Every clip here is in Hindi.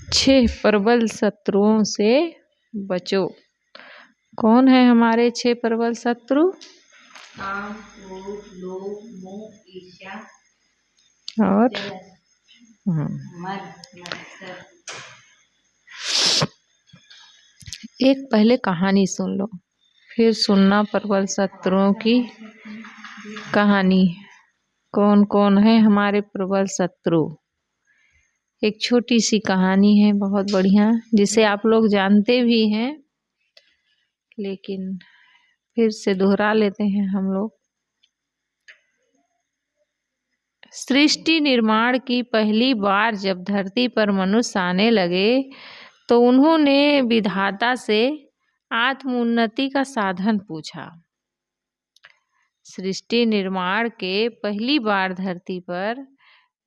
छह प्रबल शत्रुओं से बचो। कौन है हमारे छह प्रबल शत्रु? काम, क्रोध, लोभ, मोह, ईर्ष्या और मद, मत्सर। एक पहले कहानी सुन लो, फिर सुनना प्रबल शत्रुओं की कहानी। कौन कौन है हमारे प्रबल शत्रु? एक छोटी सी कहानी है, बहुत बढ़िया, जिसे आप लोग जानते भी हैं, लेकिन फिर से दोहरा लेते हैं हम लोग। सृष्टि निर्माण की पहली बार जब धरती पर मनुष्य आने लगे तो उन्होंने विधाता से आत्मोन्नति का साधन पूछा। सृष्टि निर्माण के पहली बार धरती पर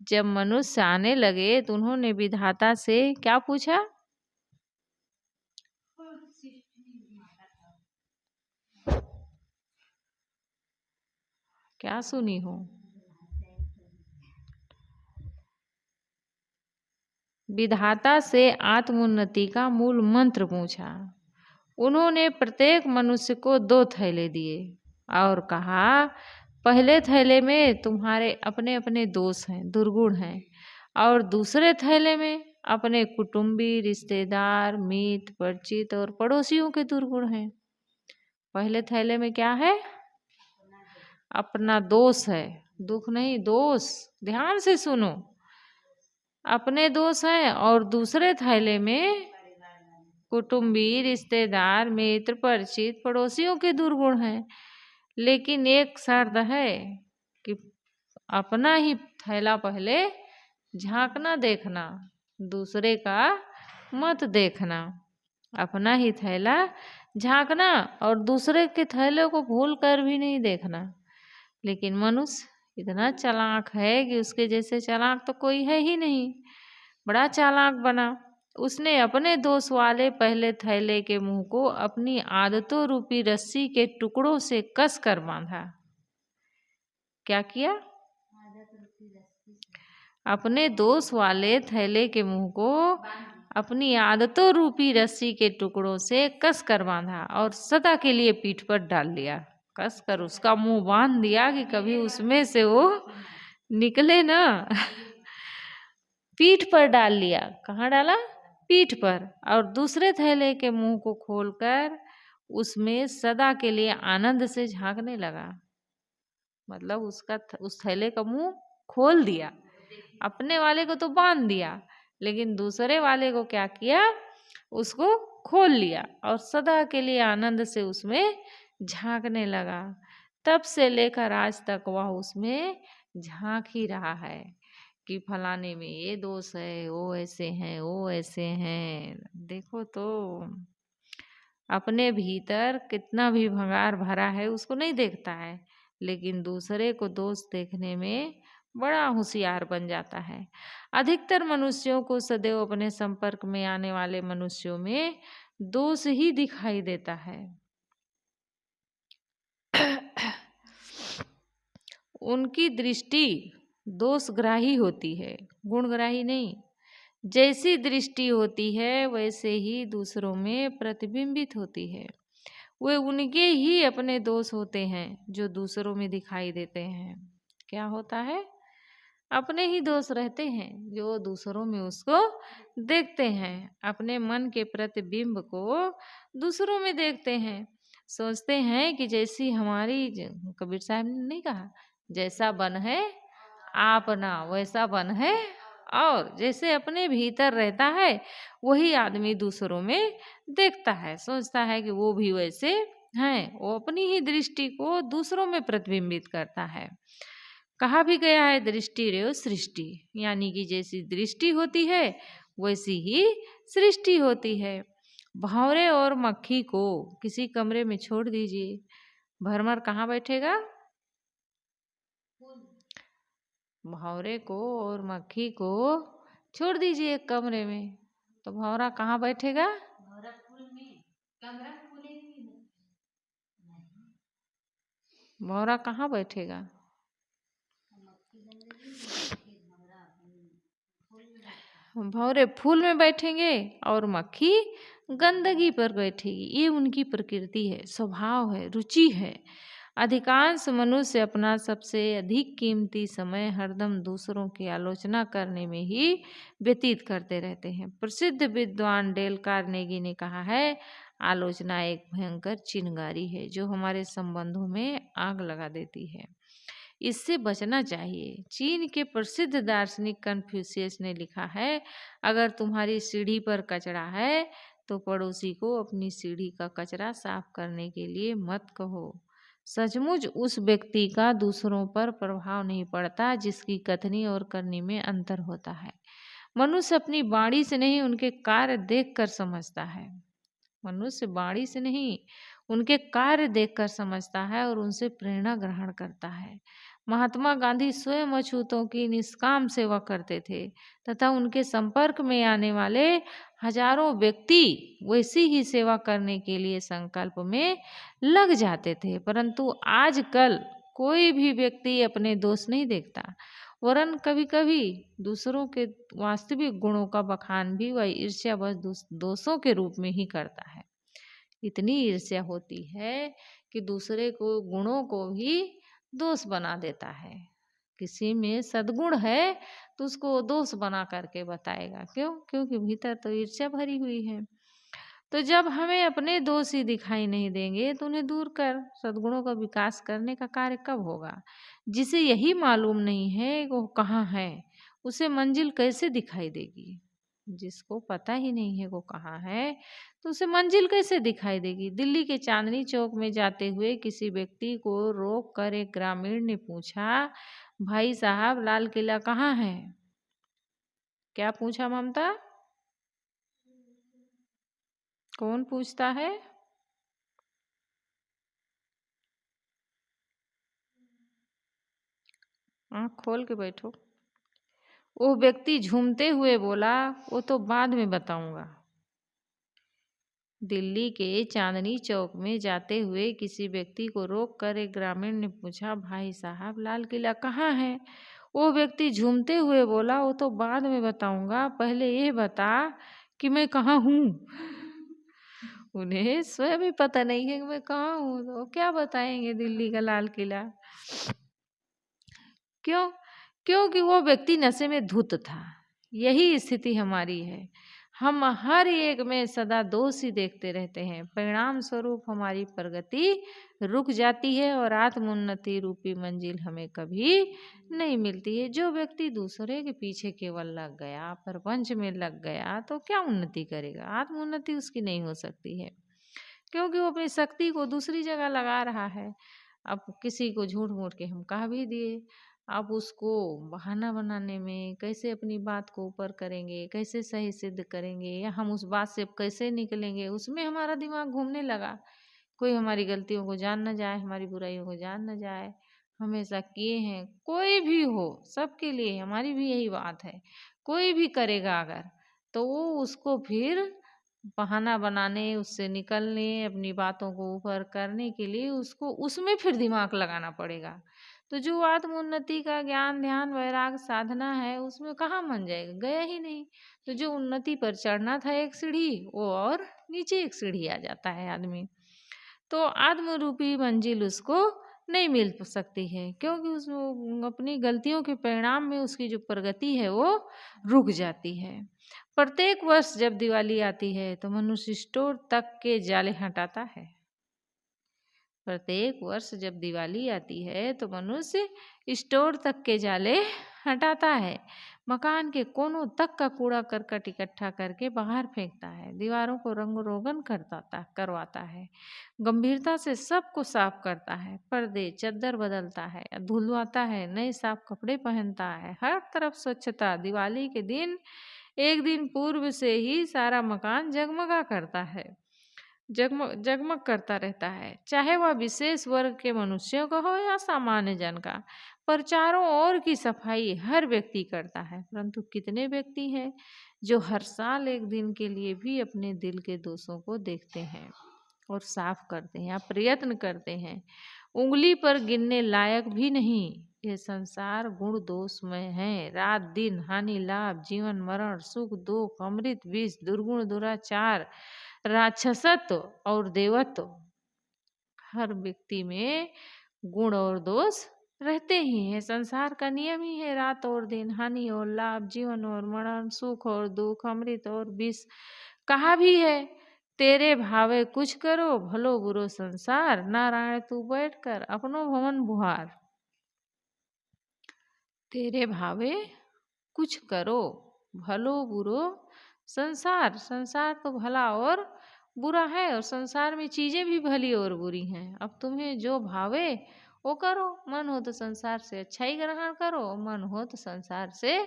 जब मनुष्य आने लगे तो उन्होंने विधाता से क्या पूछा? क्या सुनी हो? विधाता से आत्मोन्नति का मूल मंत्र पूछा। उन्होंने प्रत्येक मनुष्य को 2 थैले दिए और कहा, पहले थैले में तुम्हारे अपने अपने दोष हैं, दुर्गुण हैं, और दूसरे थैले में अपने कुटुंबी, रिश्तेदार, मित्र, परिचित और पड़ोसियों के दुर्गुण हैं। पहले थैले में क्या है? अपना दोष है, दुख नहीं, दोष। ध्यान से सुनो, अपने दोष हैं, और दूसरे थैले में कुटुंबी, रिश्तेदार, मित्र, परिचित, पड़ोसियों के दुर्गुण हैं। लेकिन एक शर्त है कि अपना ही थैला पहले झांकना देखना, दूसरे का मत देखना। अपना ही थैला झांकना और दूसरे के थैले को भूल कर भी नहीं देखना। लेकिन मनुष्य इतना चालाक है कि उसके जैसे चालाक तो कोई है ही नहीं। बड़ा चालाक बना। उसने अपने दोष वाले पहले थैले के मुंह को अपनी आदतों रूपी रस्सी के टुकड़ों से कस कर बांधा। क्या किया? अपने दोष वाले थैले के मुंह को अपनी आदतों रूपी रस्सी के टुकड़ों से कस कर बांधा और सदा के लिए पीठ पर डाल लिया। कस कर उसका मुंह बांध दिया कि कभी उसमें से वो निकले ना। पीठ पर डाल लिया। कहाँ डाला? पीठ पर। और दूसरे थैले के मुंह को खोलकर उसमें सदा के लिए आनंद से झांकने लगा। मतलब उस थैले का मुंह खोल दिया। अपने वाले को तो बांध दिया, लेकिन दूसरे वाले को क्या किया? उसको खोल लिया और सदा के लिए आनंद से उसमें झांकने लगा। तब से लेकर आज तक वह उसमें झांक ही रहा है कि फलाने में ये दोष है, वो ऐसे हैं, वो ऐसे हैं। देखो तो अपने भीतर कितना भी भंगार भरा है उसको नहीं देखता है, लेकिन दूसरे को दोष देखने में बड़ा होशियार बन जाता है। अधिकतर मनुष्यों को सदैव अपने संपर्क में आने वाले मनुष्यों में दोष ही दिखाई देता है। उनकी दृष्टि दोषग्राही होती है, गुणग्राही नहीं। जैसी दृष्टि होती है वैसे ही दूसरों में प्रतिबिंबित होती है। वे उनके ही अपने दोष होते हैं जो दूसरों में दिखाई देते हैं। क्या होता है? अपने ही दोष रहते हैं जो दूसरों में उसको देखते हैं। अपने मन के प्रतिबिंब को दूसरों में देखते हैं। सोचते हैं कि जैसी हमारी, कबीर साहब ने नहीं कहा, जैसा बन है आपना वैसा बन है, और जैसे अपने भीतर रहता है वही आदमी दूसरों में देखता है। सोचता है कि वो भी वैसे हैं। वो अपनी ही दृष्टि को दूसरों में प्रतिबिंबित करता है। कहा भी गया है, दृष्टि रेव सृष्टि, यानी कि जैसी दृष्टि होती है वैसी ही सृष्टि होती है। भंवरे और मक्खी को किसी कमरे में छोड़ दीजिए, भरमर कहाँ बैठेगा? भंवरे को और मक्खी को छोड़ दीजिए एक कमरे में, तो भंवरा कहाँ बैठेगा? भंवरा कहाँ बैठेगा? भंवरे फूल में बैठेंगे और मक्खी गंदगी पर बैठेगी। ये उनकी प्रकृति है, स्वभाव है, रुचि है। अधिकांश मनुष्य अपना सबसे अधिक कीमती समय हरदम दूसरों की आलोचना करने में ही व्यतीत करते रहते हैं। प्रसिद्ध विद्वान डेल कार्नेगी ने कहा है, आलोचना एक भयंकर चिंगारी है जो हमारे संबंधों में आग लगा देती है। इससे बचना चाहिए। चीन के प्रसिद्ध दार्शनिक कन्फ्यूशियस ने लिखा है, अगर तुम्हारी सीढ़ी पर कचरा है तो पड़ोसी को अपनी सीढ़ी का कचरा साफ करने के लिए मत कहो। सचमुच उस व्यक्ति का दूसरों पर प्रभाव नहीं पड़ता जिसकी कथनी और करनी में अंतर होता है। मनुष्य अपनी वाणी से नहीं, उनके कार्य देखकर समझता है। मनुष्य वाणी से नहीं, उनके कार्य देखकर समझता है और उनसे प्रेरणा ग्रहण करता है। महात्मा गांधी स्वयं अछूतों की निष्काम सेवा करते थे तथा उनके संपर्क में आने वाले हजारों व्यक्ति वैसी ही सेवा करने के लिए संकल्प में लग जाते थे। परंतु आजकल कोई भी व्यक्ति अपने दोष नहीं देखता, वरन कभी कभी दूसरों के वास्तविक गुणों का बखान भी वह ईर्ष्यावश दोषों के रूप में ही करता है। इतनी ईर्ष्या होती है कि दूसरे को गुणों को भी दोष बना देता है। किसी में सद्गुण है तो उसको दोष बना करके बताएगा। क्यों? क्योंकि भीतर तो ईर्ष्या भरी हुई है। तो जब हमें अपने दोष ही दिखाई नहीं देंगे तो उन्हें दूर कर सद्गुणों का विकास करने का कार्य कब होगा? जिसे यही मालूम नहीं है वो कहाँ है, उसे मंजिल कैसे दिखाई देगी? जिसको पता ही नहीं है वो कहाँ है तो उसे मंजिल कैसे दिखाई देगी? दिल्ली के चांदनी चौक में जाते हुए किसी व्यक्ति को रोक कर एक ग्रामीण ने पूछा, भाई साहब लाल किला कहाँ है? क्या पूछा ममता? कौन पूछता है? आँख खोल के बैठो। वो व्यक्ति झूमते हुए बोला, वो तो बाद में बताऊंगा। दिल्ली के चांदनी चौक में जाते हुए किसी व्यक्ति को रोककर एक ग्रामीण ने पूछा, भाई साहब लाल किला कहाँ है? वो व्यक्ति झूमते हुए बोला, वो तो बाद में बताऊंगा, पहले ये बता कि मैं कहाँ हूँ। उन्हें स्वयं भी पता नहीं है कि मैं कहाँ हूँ, तो क्या बताएंगे दिल्ली का लाल किला? क्यों? क्योंकि वो व्यक्ति नशे में धुत था। यही स्थिति हमारी है। हम हर एक में सदा दोष ही देखते रहते हैं। परिणाम स्वरूप हमारी प्रगति रुक जाती है और आत्मोन्नति रूपी मंजिल हमें कभी नहीं मिलती है। जो व्यक्ति दूसरे के पीछे केवल लग गया, प्रपंच में लग गया, तो क्या उन्नति करेगा? आत्मोन्नति उसकी नहीं हो सकती है, क्योंकि वो अपनी शक्ति को दूसरी जगह लगा रहा है। अब किसी को झूठ मूठ के हम कह भी दिए, अब उसको बहाना बनाने में कैसे अपनी बात को ऊपर करेंगे, कैसे सही सिद्ध करेंगे, या हम उस बात से कैसे निकलेंगे, उसमें हमारा दिमाग घूमने लगा। कोई हमारी गलतियों को जान न जाए, हमारी बुराइयों को जान न जाए। हमेशा किए हैं, कोई भी हो, सबके लिए हमारी भी यही बात है। कोई भी करेगा अगर, तो वो उसको फिर बहाना बनाने, उससे निकलने, अपनी बातों को ऊपर करने के लिए उसको उसमें फिर दिमाग लगाना पड़ेगा। तो जो आत्मोन्नति का ज्ञान ध्यान वैराग साधना है उसमें कहाँ मन जाएगा? गया ही नहीं। तो जो उन्नति पर चढ़ना था एक सीढ़ी, वो और नीचे एक सीढ़ी आ जाता है आदमी। तो आत्मरूपी मंजिल उसको नहीं मिल सकती है, क्योंकि उसमें अपनी गलतियों के परिणाम में उसकी जो प्रगति है वो रुक जाती है। प्रत्येक वर्ष जब दिवाली आती है तो मनुष्य स्टोर तक के जाले हटाता है। प्रत्येक वर्ष जब दिवाली आती है तो मनुष्य स्टोर तक के जाले हटाता है। मकान के कोनों तक का कूड़ा करकट इकट्ठा करके बाहर फेंकता है। दीवारों को रंग रोगन करवाता है। गंभीरता से सबको साफ करता है। पर्दे चद्दर बदलता है, धुलवाता है, नए साफ कपड़े पहनता है। हर तरफ स्वच्छता। दिवाली के दिन एक दिन पूर्व से ही सारा मकान जगमगा करता है, जगमग करता रहता है, चाहे वह विशेष वर्ग के मनुष्यों का हो या सामान्य जन का। पर चारों ओर की सफाई हर व्यक्ति करता है, परंतु कितने व्यक्ति हैं जो हर साल एक दिन के लिए भी अपने दिल के दोषों को देखते हैं और साफ करते हैं या प्रयत्न करते हैं? उंगली पर गिनने लायक भी नहीं ये संसार गुण दोषमय है। रात दिन, हानि लाभ, जीवन मरण, सुख दुख, अमृत विष, दुर्गुण दुराचार, राक्षसत्व और देवत्व, हर व्यक्ति में गुण और दोष रहते ही हैं। संसार का नियम ही है रात और दिन, हानि और लाभ, जीवन और मरण, सुख और दुख, अमृत और विष। कहा भी है, तेरे भावे कुछ करो, भलो बुरो संसार, नारायण तू बैठकर अपनो भवन बुहार। तेरे भावे कुछ करो, भलो बुरो संसार। संसार तो भला और बुरा है, और संसार में चीजें भी भली और बुरी हैं। अब तुम्हें जो भावे वो करो। मन हो तो संसार से अच्छाई ग्रहण करो, मन हो तो संसार से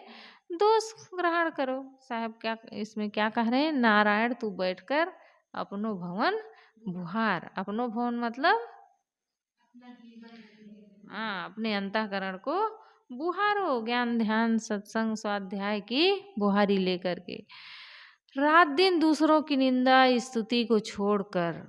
दोष ग्रहण करो। साहब क्या इसमें क्या कह रहे हैं, नारायण तू बैठकर अपनो भवन बुहार। अपनो भवन मतलब हाँ, अपने अंतःकरण को बुहारो, ज्ञान ध्यान सत्संग स्वाध्याय की बुहारी लेकर के। रात दिन दूसरों की निंदा स्तुति को छोड़कर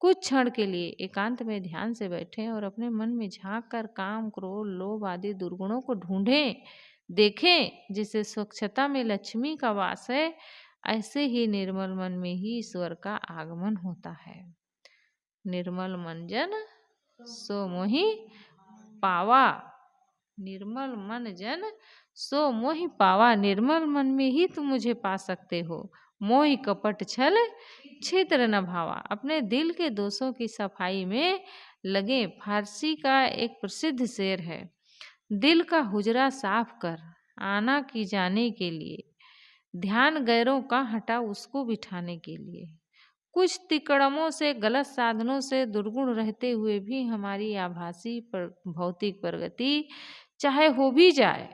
कुछ क्षण के लिए एकांत में ध्यान से बैठें और अपने मन में झांक कर काम क्रोध लोभ आदि दुर्गुणों को ढूंढें, देखें। जिसे स्वच्छता में लक्ष्मी का वास है, ऐसे ही निर्मल मन में ही ईश्वर का आगमन होता है। निर्मल मन जन सो मोहि पावा। निर्मल मन जन सो मोहि पावा। निर्मल मन में ही तुम मुझे पा सकते हो। मोहि कपट छल छिद्र न भावा। अपने दिल के दोषों की सफाई में लगे। फारसी का एक प्रसिद्ध शेर है, दिल का हुजरा साफ कर आना की जाने के लिए, ध्यान गैरों का हटा उसको बिठाने के लिए। कुछ तिकड़मों से, गलत साधनों से दुर्गुण रहते हुए भी हमारी आभासी भौतिक प्रगति चाहे हो भी जाए,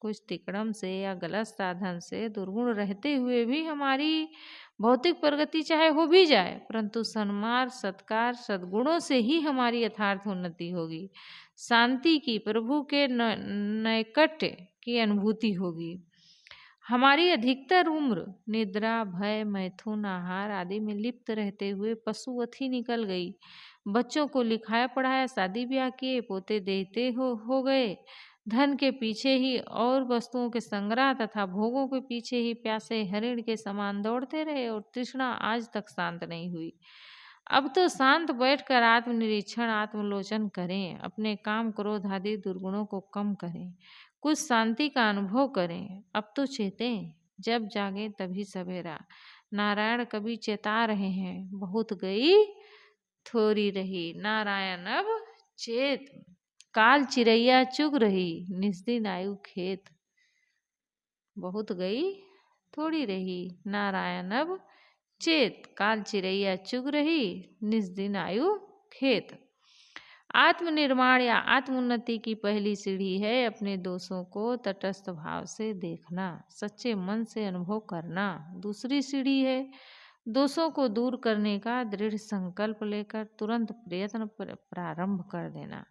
कुछ तिकड़म से या गलत साधन से दुर्गुण रहते हुए भी हमारी भौतिक प्रगति चाहे हो भी जाए, परंतु सन्मार्ग सत्कार सद्गुणों से ही हमारी यथार्थ उन्नति होगी। शांति की, प्रभु के नैकट्य की अनुभूति होगी। हमारी अधिकतर उम्र निद्रा भय मैथुन आहार आदि में लिप्त रहते हुए पशुवथी निकल गई। बच्चों को लिखाया पढ़ाया, शादी ब्याह किए, पोते देते हो गए। धन के पीछे ही और वस्तुओं के संग्रह तथा भोगों के पीछे ही प्यासे हरिण के समान दौड़ते रहे, और तृष्णा आज तक शांत नहीं हुई। अब तो शांत बैठकर आत्मनिरीक्षण आत्मलोचन करें, अपने काम क्रोध आदि दुर्गुणों को कम करें, कुछ शांति का अनुभव करें। अब तो चेतें, जब जागे तभी सवेरा। नारायण कभी चेता रहे हैं, बहुत गई थोड़ी रही। नारायण अब चेत, काल चिरैया चुग रही, निस्दिन आयु खेत। बहुत गई थोड़ी रही, नारायण अब चेत, काल चिरैया चुग रही, निस्दिन आयु खेत। आत्मनिर्माण या आत्मोन्नति की पहली सीढ़ी है अपने दोषों को तटस्थ भाव से देखना, सच्चे मन से अनुभव करना। दूसरी सीढ़ी है दोषों को दूर करने का दृढ़ संकल्प लेकर तुरंत प्रयत्न प्रारंभ कर देना।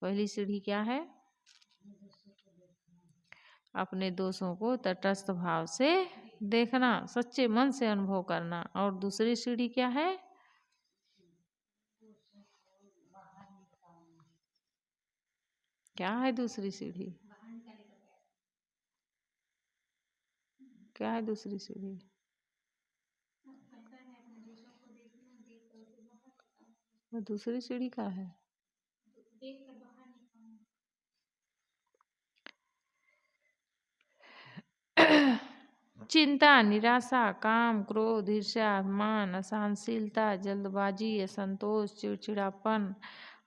पहली सीढ़ी क्या है? अपने दोषों को तटस्थ भाव से देखना, सच्चे मन से अनुभव करना। और दूसरी सीढ़ी क्या है? क्या है दूसरी सीढ़ी? क्या है दूसरी सीढ़ी? वो दूसरी सीढ़ी का है? चिंता, निराशा, काम, क्रोध, ईर्ष्या, मान, असहनशीलता, जल्दबाजी, असंतोष, चिड़चिड़ापन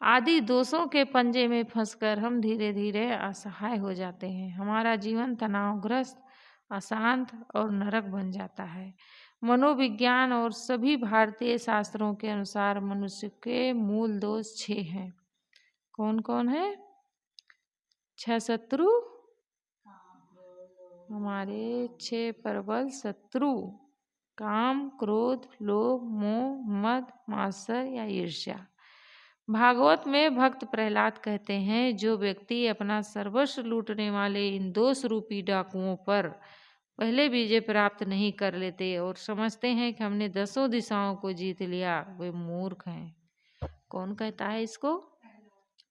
आदि दोषों के पंजे में फंसकर हम धीरे धीरे असहाय हो जाते हैं। हमारा जीवन तनावग्रस्त, अशांत और नरक बन जाता है। मनोविज्ञान और सभी भारतीय शास्त्रों के अनुसार मनुष्य के मूल दोष 6 हैं। कौन कौन है? 6 शत्रु, हमारे 6 प्रबल शत्रु, काम, क्रोध, लोभ, मोह, मद, मात्सर्य या ईर्ष्या। भागवत में भक्त प्रहलाद कहते हैं, जो व्यक्ति अपना सर्वस्व लूटने वाले इन दोष रूपी डाकुओं पर पहले विजय प्राप्त नहीं कर लेते और समझते हैं कि हमने 10 दिशाओं को जीत लिया, वे मूर्ख हैं। कौन कहता है इसको?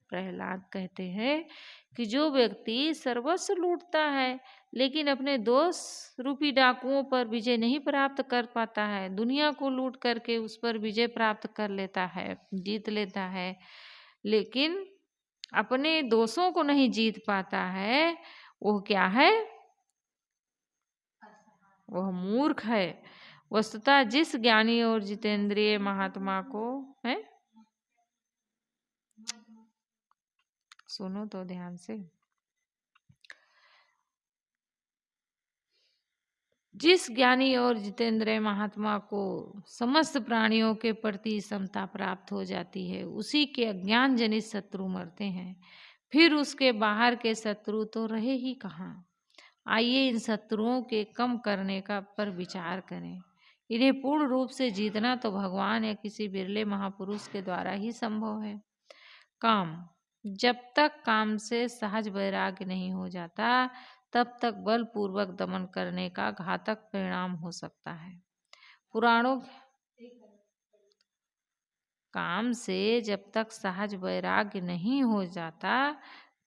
प्रहलाद कहते हैं कि जो व्यक्ति सर्वस्व लूटता है लेकिन अपने दोष रूपी डाकुओं पर विजय नहीं प्राप्त कर पाता है, दुनिया को लूट करके उस पर विजय प्राप्त कर लेता है, जीत लेता है, लेकिन अपने दोषों को नहीं जीत पाता है, वो क्या है? वह मूर्ख है। वस्तुतः जिस ज्ञानी और जितेंद्रिय महात्मा को है, सुनो तो ध्यान से, जिस ज्ञानी और जितेंद्रिय महात्मा को समस्त प्राणियों के प्रति समता प्राप्त हो जाती है, उसी के अज्ञान जनित शत्रु मरते हैं, फिर उसके बाहर के शत्रु तो रहे ही कहाँ। आइए इन शत्रुओं के कम करने का पर विचार करें। इन्हें पूर्ण रूप से जीतना तो भगवान या किसी बिरले महापुरुष के द्वारा ही संभव है। काम, जब तक काम से सहज वैराग्य नहीं हो जाता तब तक बलपूर्वक दमन करने का घातक परिणाम हो सकता है। पुराणों काम से जब तक सहज वैराग्य नहीं हो जाता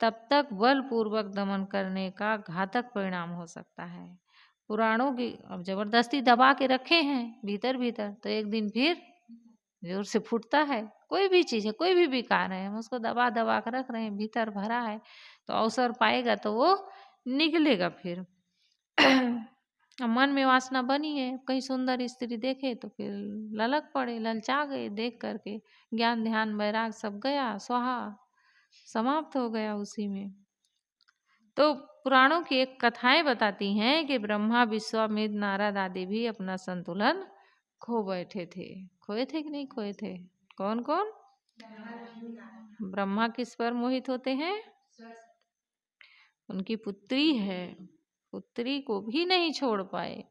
तब तक बलपूर्वक दमन करने का घातक परिणाम हो सकता है। पुराणों की अब जबरदस्ती दबा के रखे हैं भीतर भीतर, तो एक दिन फिर जोर से फूटता है। कोई भी चीज़ है, कोई भी विकार है, हम उसको दबा दबा कर रख रहे हैं, भीतर भरा है, तो अवसर पाएगा तो वो निकलेगा। फिर मन में वासना बनी है, कहीं सुंदर स्त्री देखे तो फिर ललक पड़े, ललचा गए, देख करके ज्ञान ध्यान वैराग सब गया, स्वाहा, समाप्त हो गया उसी में। तो पुराणों की एक कथाएं बताती हैं कि ब्रह्मा, विश्वामित्र, नारद आदि भी अपना संतुलन खो बैठे थे। खोए थे कि नहीं खोए थे? कौन कौन? ब्रह्मा किस पर मोहित होते हैं? उनकी पुत्री है, पुत्री को भी नहीं छोड़ पाए।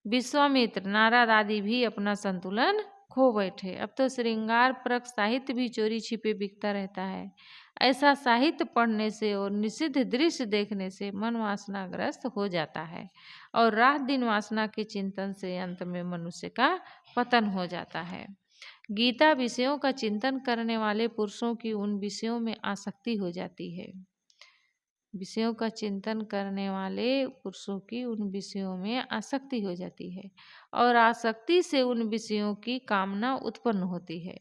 विश्वामित्र, नारद आदि भी अपना संतुलन खो बैठे। अब तो श्रृंगार परक साहित्य भी चोरी छिपे बिकता रहता है। ऐसा साहित्य पढ़ने से और निषिद्ध दृश्य देखने से मन वासनाग्रस्त हो जाता है और रात दिन वासना के चिंतन से अंत में मनुष्य का पतन हो जाता है। गीता विषयों का चिंतन करने वाले पुरुषों की उन विषयों में आसक्ति हो जाती है। विषयों का चिंतन करने वाले पुरुषों की उन विषयों में आसक्ति हो जाती है और आसक्ति से उन विषयों की कामना उत्पन्न होती है।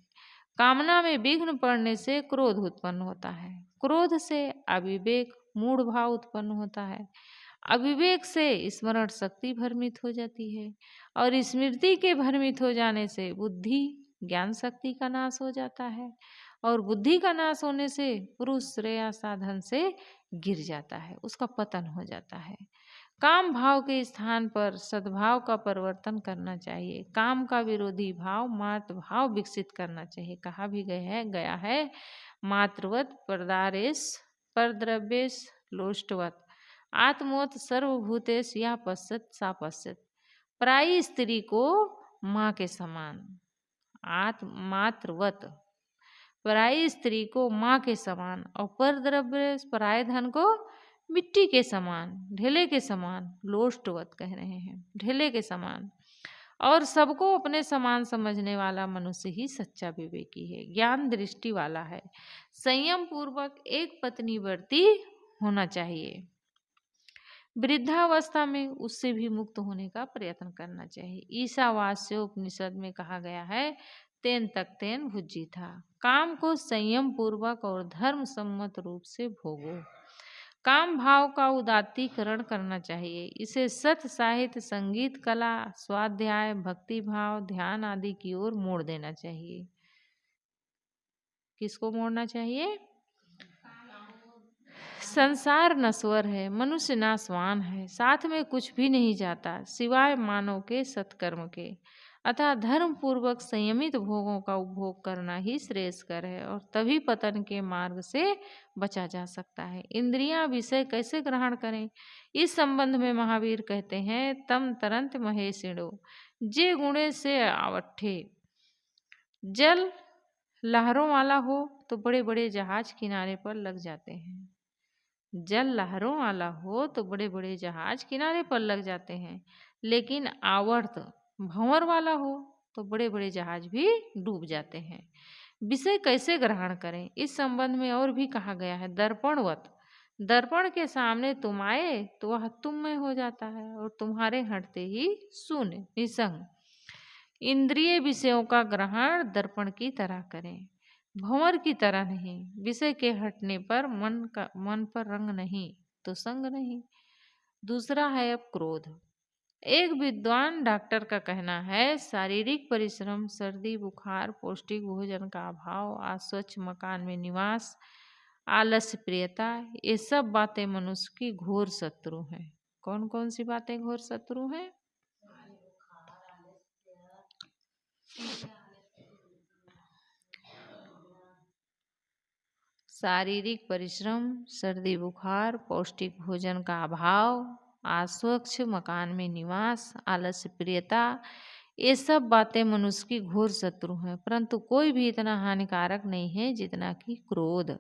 कामना में विघ्न पड़ने से क्रोध उत्पन्न होता है। क्रोध से अविवेक, मूढ़ भाव उत्पन्न होता है। अविवेक से स्मरण शक्ति भ्रमित हो जाती है और स्मृति के भ्रमित हो जाने से बुद्धि, ज्ञान शक्ति का नाश हो जाता है और बुद्धि का नाश होने से पुरुष श्रेया साधन से गिर जाता है, उसका पतन हो जाता है। काम भाव के स्थान पर सद्भाव का परिवर्तन करना चाहिए। काम का विरोधी भाव मात्र भाव विकसित करना चाहिए। कहा भी गया है मात्रवत परदारेश परद्रव्येश लोष्टवत आत्मवत सर्वभूतेश या पश्यत सा पश्यत। पराई स्त्री को माँ के समान, मात्रवत पराई स्त्री को माँ के समान और परद्रव्य पराय धन को मिट्टी के समान, ढेले के समान, लोष्टवत कह रहे हैं, ढेले के समान। और सबको अपने समान समझने वाला मनुष्य ही सच्चा विवेकी है, ज्ञान दृष्टि वाला है। संयम पूर्वक एक पत्नी व्रती होना चाहिए। वृद्धावस्था में उससे भी मुक्त होने का प्रयत्न करना चाहिए। ईशावास्योपनिषद में कहा गया है तेन तक तेन भुज्जी था। काम को संयम पूर्वक और धर्म सम्मत रूप से भोगो। काम भाव का उदात्तीकरण करना चाहिए। इसे सत्य, साहित्य, संगीत, कला, स्वाध्याय, भक्ति भाव, ध्यान आदि की ओर मोड़ देना चाहिए। किसको मोड़ना चाहिए? संसार नश्वर है, मनुष्य नाशवान है, साथ में कुछ भी नहीं जाता सिवाय मानव के सत्कर्म के। अतः धर्म पूर्वक संयमित भोगों का उपभोग करना ही श्रेयस्कर है और तभी पतन के मार्ग से बचा जा सकता है। इंद्रियां विषय कैसे ग्रहण करें, इस संबंध में महावीर कहते हैं तम तरंत महेशिणो जे गुणे से आवट्ठे। जल लहरों वाला हो तो बड़े बड़े जहाज किनारे पर लग जाते हैं। जल लहरों वाला हो तो बड़े बड़े जहाज किनारे पर लग जाते हैं, लेकिन आवर्त भंवर वाला हो तो बड़े बड़े जहाज भी डूब जाते हैं। विषय कैसे ग्रहण करें, इस संबंध में और भी कहा गया है। दर्पणवत, दर्पण के सामने तुम आए तो वह तुम में हो जाता है और तुम्हारे हटते ही शून्य निसंग। इंद्रिय विषयों का ग्रहण दर्पण की तरह करें, भंवर की तरह नहीं। विषय के हटने पर मन पर रंग नहीं तो संग नहीं। दूसरा है अब क्रोध। एक विद्वान डॉक्टर का कहना है, शारीरिक परिश्रम, सर्दी बुखार, पौष्टिक भोजन का अभाव, अस्वच्छ मकान में निवास, आलस्य प्रियता, ये सब बातें मनुष्य की घोर शत्रु हैं। कौन कौन सी बातें घोर शत्रु हैं? शारीरिक परिश्रम, सर्दी बुखार, पौष्टिक भोजन का अभाव, अस्वच्छ मकान में निवास, आलस्य प्रियता, ये सब बातें मनुष्य की घोर शत्रु हैं, परंतु कोई भी इतना हानिकारक नहीं है जितना कि क्रोध।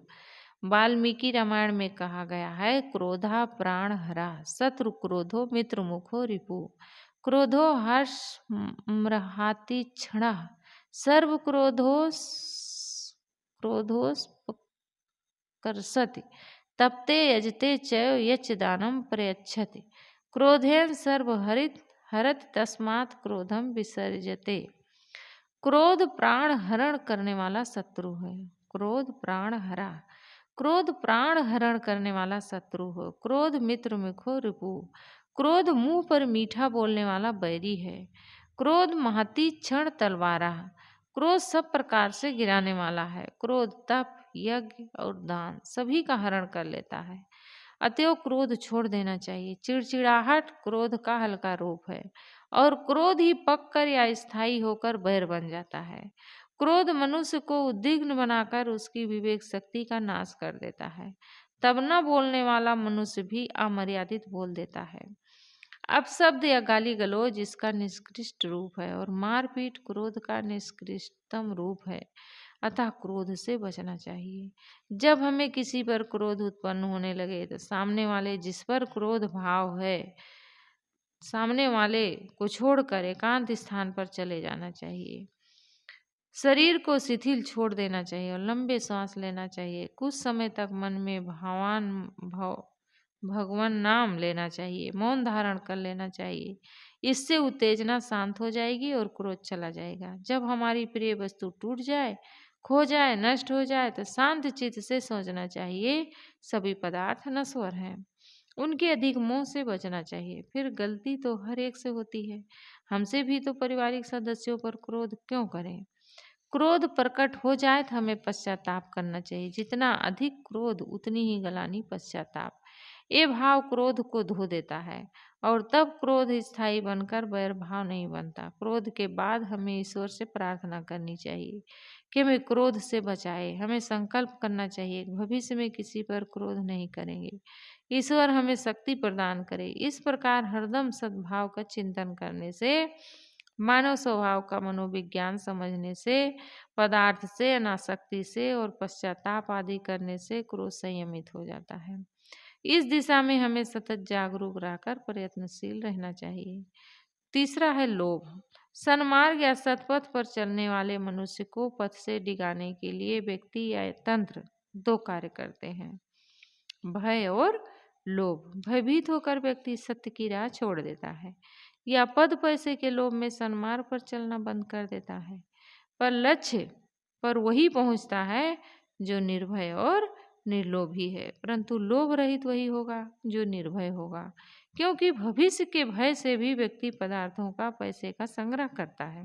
वाल्मीकि रामायण में कहा गया है, क्रोधा प्राण हरा, शत्रु क्रोधो मित्र मुखो रिपु, क्रोधो हर्ष मृहाति क्षणः, सर्व क्रोधोस कर्षति, तप्ते यजते च यच दानम प्रयच्छति, क्रोधेन सर्व हरत तस्मात् क्रोधम विसर्जते। क्रोध प्राण हरण करने वाला शत्रु है। क्रोध प्राण हरा, क्रोध प्राण हरण करने वाला शत्रु हो। क्रोध मित्र मुखो रिपु, क्रोध मुंह पर मीठा बोलने वाला बैरी है। क्रोध महती क्षण तलवारा, क्रोध सब प्रकार से गिराने वाला है। क्रोध तप, यज्ञ और दान सभी का हरण कर लेता है। अतएव क्रोध छोड़ देना चाहिए। चिड़चिड़ाहट क्रोध का हल्का रूप है और क्रोध ही पककर या स्थायी होकर बैर बन जाता है। क्रोध मनुष्य को उद्विग्न बनाकर उसकी विवेक शक्ति का नाश कर देता है। तब न बोलने वाला मनुष्य भी अमर्यादित बोल देता है। अपशब्द या गाली गलौज इसका निकृष्ट रूप है और मारपीट क्रोध का निकृष्टतम रूप है। अतः क्रोध से बचना चाहिए। जब हमें किसी पर क्रोध उत्पन्न होने लगे तो सामने वाले जिस पर क्रोध भाव है, सामने वाले को छोड़कर एकांत स्थान पर चले जाना चाहिए। शरीर को शिथिल छोड़ देना चाहिए और लंबे सांस लेना चाहिए। कुछ समय तक मन में भगवान नाम लेना चाहिए। मौन धारण कर लेना चाहिए। इससे उत्तेजना शांत हो जाएगी और क्रोध चला जाएगा। जब हमारी प्रिय वस्तु टूट जाए, खो जाए, नष्ट हो जाए तो शांत चित्त से सोचना चाहिए सभी पदार्थ नश्वर हैं। उनके अधिक मोह से बचना चाहिए। फिर गलती तो हर एक से होती है, हमसे भी, तो पारिवारिक सदस्यों पर क्रोध क्यों करें। क्रोध प्रकट हो जाए तो हमें पश्चाताप करना चाहिए। जितना अधिक क्रोध उतनी ही गलानी पश्चाताप। ये भाव क्रोध को धो देता है और तब क्रोध स्थायी बनकर वैर भाव नहीं बनता। क्रोध के बाद हमें ईश्वर से प्रार्थना करनी चाहिए कि हमें क्रोध से बचाए। हमें संकल्प करना चाहिए भविष्य में किसी पर क्रोध नहीं करेंगे। ईश्वर हमें शक्ति प्रदान करे। इस प्रकार हरदम सद्भाव का चिंतन करने से, मानव स्वभाव का मनोविज्ञान समझने से, पदार्थ से, अनासक्ति से और पश्चाताप आदि करने से क्रोध संयमित हो जाता है। इस दिशा में हमें सतत जागरूक रहकर प्रयत्नशील रहना चाहिए। तीसरा है लोभ। सन्मार्ग या सतपथ पर चलने वाले मनुष्य को पथ से डिगाने के लिए व्यक्ति या तंत्र दो कार्य करते हैं, भय और लोभ। भयभीत होकर व्यक्ति सत्य की राह छोड़ देता है या पद पैसे के लोभ में सन्मार्ग पर चलना बंद कर देता है, पर लक्ष्य पर वही पहुंचता है जो निर्भय और निर्लोभी है। परंतु लोभ रहित वही होगा जो निर्भय होगा, क्योंकि भविष्य के भय से भी व्यक्ति पदार्थों का, पैसे का संग्रह करता है।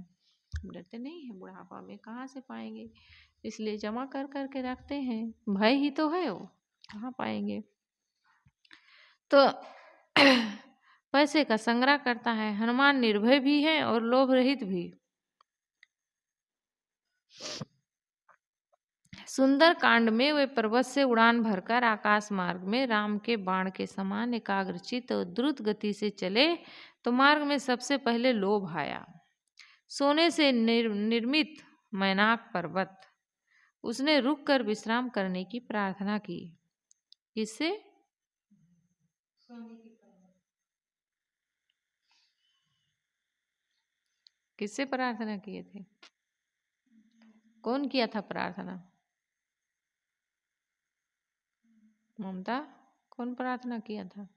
डरते नहीं है, बुढ़ापा में कहाँ से पाएंगे, इसलिए जमा कर करके रखते हैं। भय ही तो है, वो कहाँ पाएंगे। तो पैसे का संग्रह करता है। हनुमान निर्भय भी है और लोभ रहित भी। सुंदर कांड में वे पर्वत से उड़ान भरकर आकाश मार्ग में राम के बाण के समान एकाग्रचित और द्रुत गति से चले तो मार्ग में सबसे पहले लोभ आया। सोने से निर्मित मैनाक पर्वत, उसने रुक कर विश्राम करने की प्रार्थना की। किससे? किससे प्रार्थना किए थे? कौन किया था प्रार्थना? ममता, कौन प्रार्थना किया था?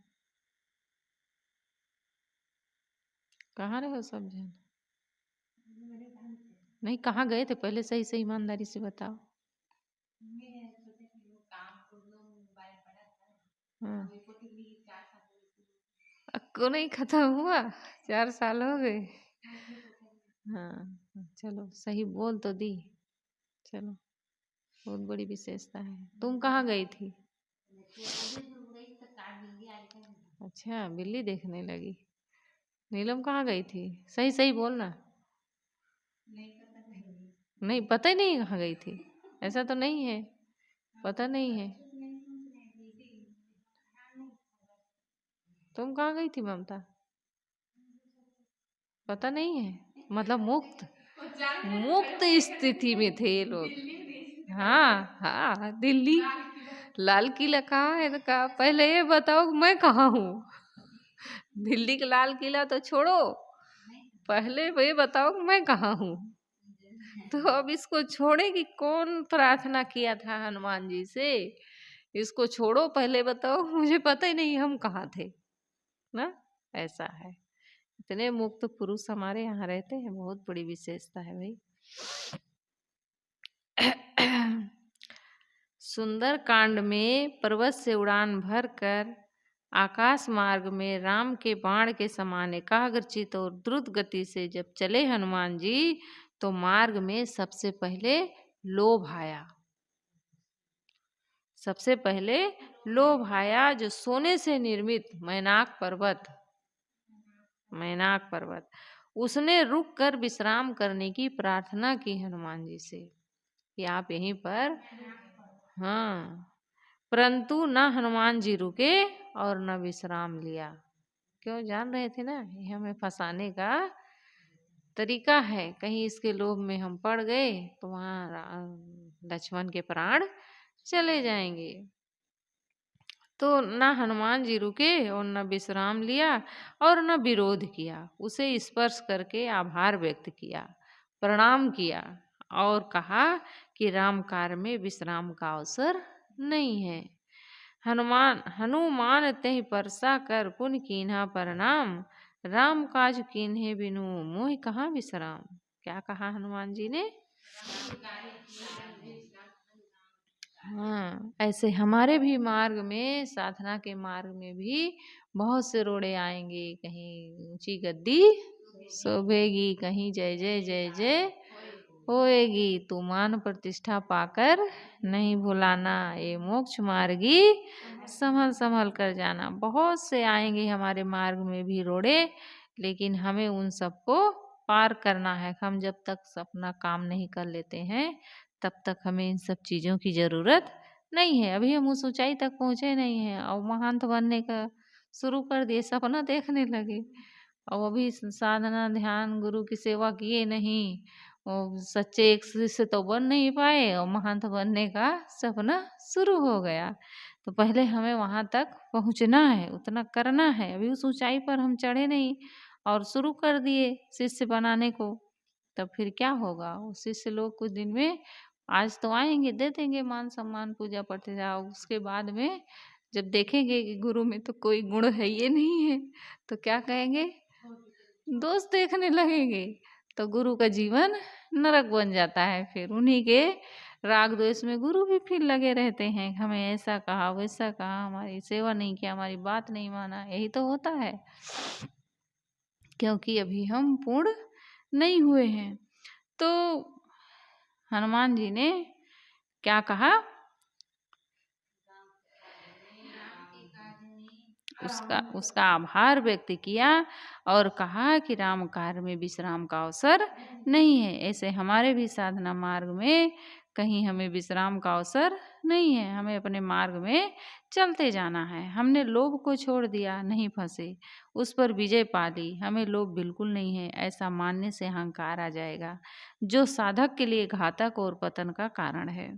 कहाँ रहे हो सब जन? नहीं, कहाँ गए थे? पहले सही से ईमानदारी से बताओ। हाँ, को नहीं खत्म हुआ? 4 साल हो गए। हाँ, चलो सही बोल तो दी। चलो, बहुत बड़ी विशेषता है। तुम कहाँ गई थी? अच्छा, बिल्ली देखने लगी। नीलम कहाँ गई थी? सही सही बोलना। नहीं, पता ही नहीं कहाँ गई थी। ऐसा तो नहीं है, पता नहीं है। तुम कहाँ गई थी ममता? पता नहीं है, मतलब मुक्त मुक्त स्थिति में थे ये लोग। हाँ हाँ, दिल्ली। लाल किला कहाँ है? तो कहा पहले ये बताओ मैं कहाँ हूँ। दिल्ली का लाल किला तो छोड़ो, पहले ये बताओ मैं कहाँ हूँ। तो अब इसको छोड़े कि कौन प्रार्थना किया था हनुमान जी से, इसको छोड़ो, पहले बताओ मुझे पता ही नहीं हम कहाँ थे ना। ऐसा है, इतने मुक्त पुरुष हमारे यहाँ रहते हैं, बहुत बड़ी विशेषता है भाई। सुंदर कांड में पर्वत से उड़ान भरकर आकाश मार्ग में राम के बाण के समान एकाग्रचित और द्रुत गति से जब चले हनुमान जी, तो मार्ग में सबसे पहले लोभ आया। सबसे पहले लोभ आया, जो सोने से निर्मित मैनाक पर्वत उसने रुक कर विश्राम करने की प्रार्थना की हनुमान जी से कि आप यहीं पर। हाँ, परंतु न हनुमान जी रुके और न विश्राम लिया। क्यों? जान रहे थे ना ये हमें फंसाने का तरीका है, कहीं इसके लोभ में हम पड़ गए तो वहाँ लक्ष्मण के प्राण चले जाएंगे। तो न हनुमान जी रुके और न विश्राम लिया और न विरोध किया, उसे स्पर्श करके आभार व्यक्त किया, प्रणाम किया और कहा कि राम कार्य में विश्राम का अवसर नहीं है। हनुमान तहि परसा कर पुन कीन्हा प्रणाम, राम काज कीन्हे बिनु मोहि कहाँ विश्राम। क्या कहा हनुमान जी ने? हाँ, ऐसे हमारे भी मार्ग में, साधना के मार्ग में भी बहुत से रोड़े आएंगे। कहीं ऊंची गद्दी शोभेगी, कहीं जय जय जय जय होएगी, तू मान प्रतिष्ठा पाकर नहीं भुलाना, ये मोक्ष मार्गी संभल संभल कर जाना। बहुत से आएंगे हमारे मार्ग में भी रोड़े, लेकिन हमें उन सबको पार करना है। हम जब तक अपना काम नहीं कर लेते हैं तब तक हमें इन सब चीज़ों की ज़रूरत नहीं है। अभी हम उस ऊंचाई तक पहुँचे नहीं हैं और महंत बनने का शुरू कर दिए, सपना देखने लगे और अभी साधना ध्यान गुरु की सेवा किए नहीं, और सच्चे एक शिष्य तो बन नहीं पाए और महंत बनने का सपना शुरू हो गया। तो पहले हमें वहाँ तक पहुँचना है, उतना करना है। अभी उस ऊंचाई पर हम चढ़े नहीं और शुरू कर दिए शिष्य बनाने को, तब फिर क्या होगा? वो शिष्य लोग कुछ दिन में आज तो आएंगे, दे देंगे मान सम्मान पूजा प्रतिष्ठा, उसके बाद में जब देखेंगे कि गुरु में तो कोई गुण है ये नहीं है, तो क्या कहेंगे? दोस्त देखने लगेंगे। तो गुरु का जीवन नरक बन जाता है। फिर उन्हीं के राग द्वेष में गुरु भी फिर लगे रहते हैं, हमें ऐसा कहा वैसा कहा, हमारी सेवा नहीं किया, हमारी बात नहीं माना। यही तो होता है, क्योंकि अभी हम पूर्ण नहीं हुए हैं। तो हनुमान जी ने क्या कहा? उसका आभार व्यक्त किया और कहा कि राम कार्य में विश्राम का अवसर नहीं है। ऐसे हमारे भी साधना मार्ग में कहीं हमें विश्राम का अवसर नहीं है, हमें अपने मार्ग में चलते जाना है। हमने लोभ को छोड़ दिया, नहीं फंसे, उस पर विजय पा ली, हमें लोभ बिल्कुल नहीं है, ऐसा मानने से अहंकार आ जाएगा, जो साधक के लिए घातक और पतन का कारण है।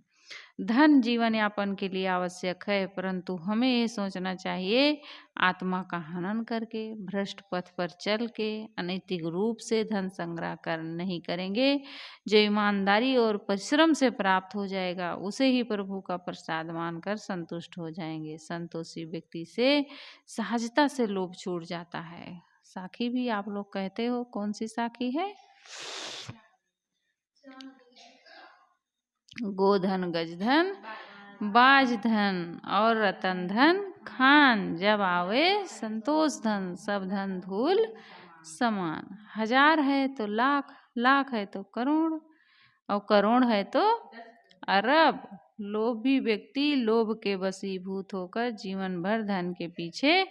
धन जीवन यापन के लिए आवश्यक है, परंतु हमें ये सोचना चाहिए आत्मा का हनन करके, भ्रष्ट पथ पर चल के, अनैतिक रूप से धन संग्रह कर नहीं करेंगे। जो ईमानदारी और परिश्रम से प्राप्त हो जाएगा उसे ही प्रभु का प्रसाद मानकर संतुष्ट हो जाएंगे। संतोषी व्यक्ति से सहजता से लोभ छूट जाता है। साखी भी आप लोग कहते हो, कौन सी साखी है? गोधन गजधन बाज धन और रतन धन खान, जब आवे संतोष धन, सब धन धूल समान। 1000 है तो लाख, लाख है तो करोड़, और करोड़ है तो अरब। लोभी व्यक्ति लोभ के वशीभूत होकर जीवन भर धन के पीछे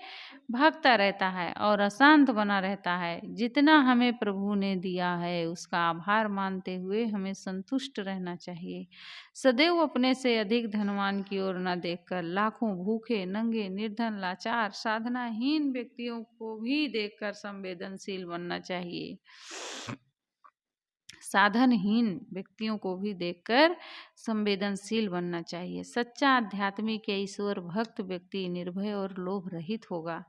भागता रहता है और अशांत बना रहता है। जितना हमें प्रभु ने दिया है उसका आभार मानते हुए हमें संतुष्ट रहना चाहिए। सदैव अपने से अधिक धनवान की ओर न देखकर लाखों भूखे, नंगे, निर्धन, लाचार, साधनाहीन व्यक्तियों को भी देखकर संवेदनशील बनना चाहिए। साधनहीन व्यक्तियों को भी देखकर संवेदनशील बनना चाहिए। सच्चा आध्यात्मिक या ईश्वर भक्त व्यक्ति निर्भय और लोभ रहित होगा।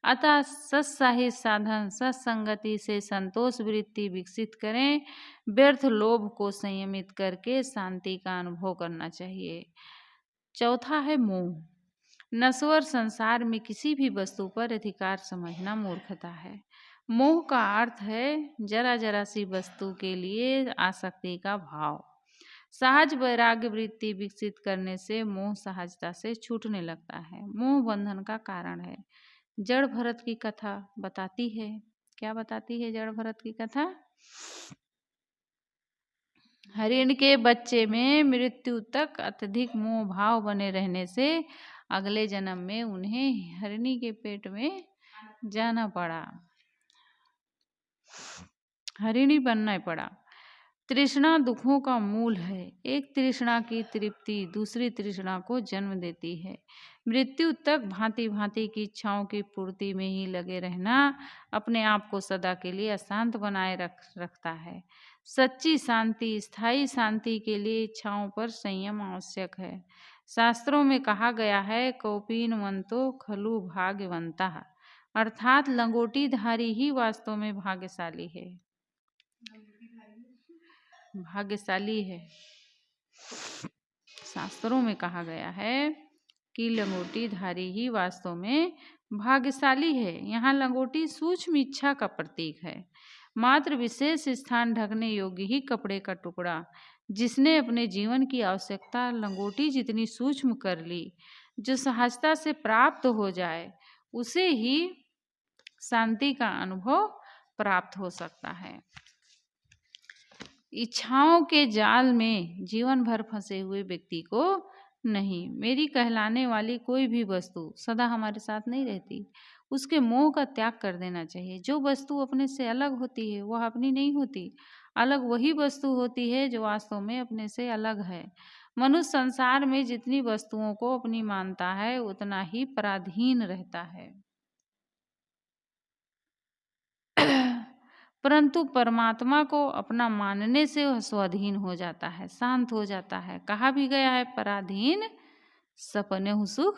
अतः सत्साहित साधन, सत्संगति से संतोष वृत्ति विकसित करें। व्यर्थ लोभ को संयमित करके शांति का अनुभव करना चाहिए। चौथा है मोह। नश्वर संसार में किसी भी वस्तु पर अधिकार समझना मूर्खता है। मोह का अर्थ है जरा जरा सी वस्तु के लिए आसक्ति का भाव। सहज वैराग्य वृत्ति विकसित करने से मोह सहजता से छूटने लगता है। मोह बंधन का कारण है। जड़ भरत की कथा बताती है, क्या बताती है जड़ भरत की कथा? हरिण के बच्चे में मृत्यु तक अत्यधिक मोह भाव बने रहने से अगले जन्म में उन्हें हरिणी के पेट में जाना पड़ा, हरिणी बनना पड़ा। तृष्णा दुखों का मूल है। एक तृष्णा की तृप्ति दूसरी तृष्णा को जन्म देती है। मृत्यु तक भांति भांति की इच्छाओं की पूर्ति में ही लगे रहना अपने आप को सदा के लिए अशांत बनाए रखता है। सच्ची शांति, स्थायी शांति के लिए इच्छाओं पर संयम आवश्यक है। शास्त्रों में कहा गया है, कौपीनवंतो खलु भाग्यवंता, अर्थात लंगोटीधारी ही वास्तव में भाग्यशाली है, भाग्यशाली है। शास्त्रों में कहा गया है कि लंगोटीधारी ही वास्तव में भाग्यशाली है। यहाँ लंगोटी सूक्ष्म इच्छा का प्रतीक है। मात्र विशेष स्थान ढकने योग्य ही कपड़े का टुकड़ा जिसने अपने जीवन की आवश्यकता लंगोटी जितनी सूक्ष्म कर ली, जो सहजता से प्राप्त हो जाए, उसे ही शांति का अनुभव प्राप्त हो सकता है। इच्छाओं के जाल में जीवन भर फंसे हुए व्यक्ति को नहीं, मेरी कहलाने वाली कोई भी वस्तु सदा हमारे साथ नहीं रहती, उसके मोह का त्याग कर देना चाहिए। जो वस्तु अपने से अलग होती है वह अपनी नहीं होती, अलग वही वस्तु होती है जो वास्तव में अपने से अलग है। मनुष्य संसार में जितनी वस्तुओं को अपनी मानता है उतना ही पराधीन रहता है, परंतु परमात्मा को अपना मानने से वह स्वाधीन हो जाता है, शांत हो जाता है। कहा भी गया है, पराधीन सपने सुख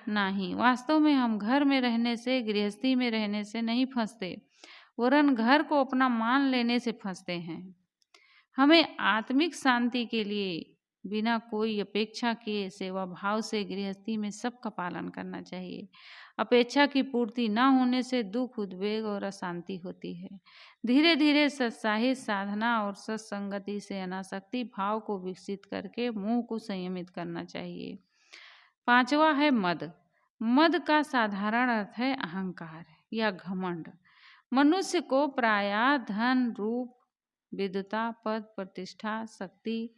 नहीं। वास्तव में हम घर में रहने से, गृहस्थी में रहने से नहीं फंसते, वरन घर को अपना मान लेने से फंसते हैं। हमें आत्मिक शांति के लिए बिना कोई अपेक्षा किए सेवा भाव से गृहस्थी में सबका पालन करना चाहिए। अपेक्षा की पूर्ति न होने से दुख, उद्वेग और अशांति होती है। धीरे धीरे सत्साहित साधना और सत्संगति से अनासक्ति भाव को विकसित करके मोह को संयमित करना चाहिए। 5वां है मद। मद का साधारण अर्थ है अहंकार या घमंड। मनुष्य को प्रायः धन, रूप, विद्वता, पद, प्रतिष्ठा, शक्ति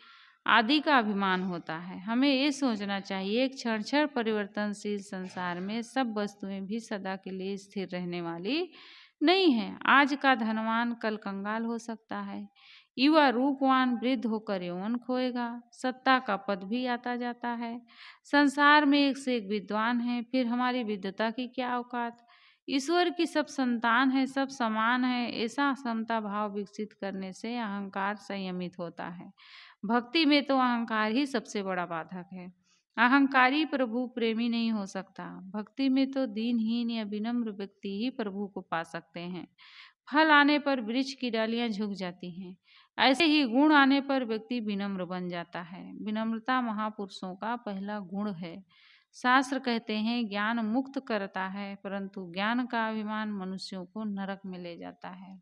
आदि का अभिमान होता है। हमें ये सोचना चाहिए, एक क्षण क्षण परिवर्तनशील संसार में सब वस्तुएं भी सदा के लिए स्थिर रहने वाली नहीं है। आज का धनवान कल कंगाल हो सकता है, युवा रूपवान वृद्ध होकर यौवन खोएगा, सत्ता का पद भी आता जाता है। संसार में एक से एक विद्वान है, फिर हमारी विद्वता की क्या औकात। ईश्वर की सब संतान है, सब समान है। ऐसा समता भाव विकसित करने से अहंकार संयमित होता है। भक्ति में तो अहंकार ही सबसे बड़ा बाधक है। अहंकारी प्रभु प्रेमी नहीं हो सकता। भक्ति में तो दीनहीन या विनम्र व्यक्ति ही प्रभु को पा सकते हैं। फल आने पर वृक्ष की डालियां झुक जाती हैं, ऐसे ही गुण आने पर व्यक्ति विनम्र बन जाता है। विनम्रता महापुरुषों का पहला गुण है। शास्त्र कहते हैं ज्ञान मुक्त करता है, परंतु ज्ञान का अभिमान मनुष्यों को नरक में ले जाता है।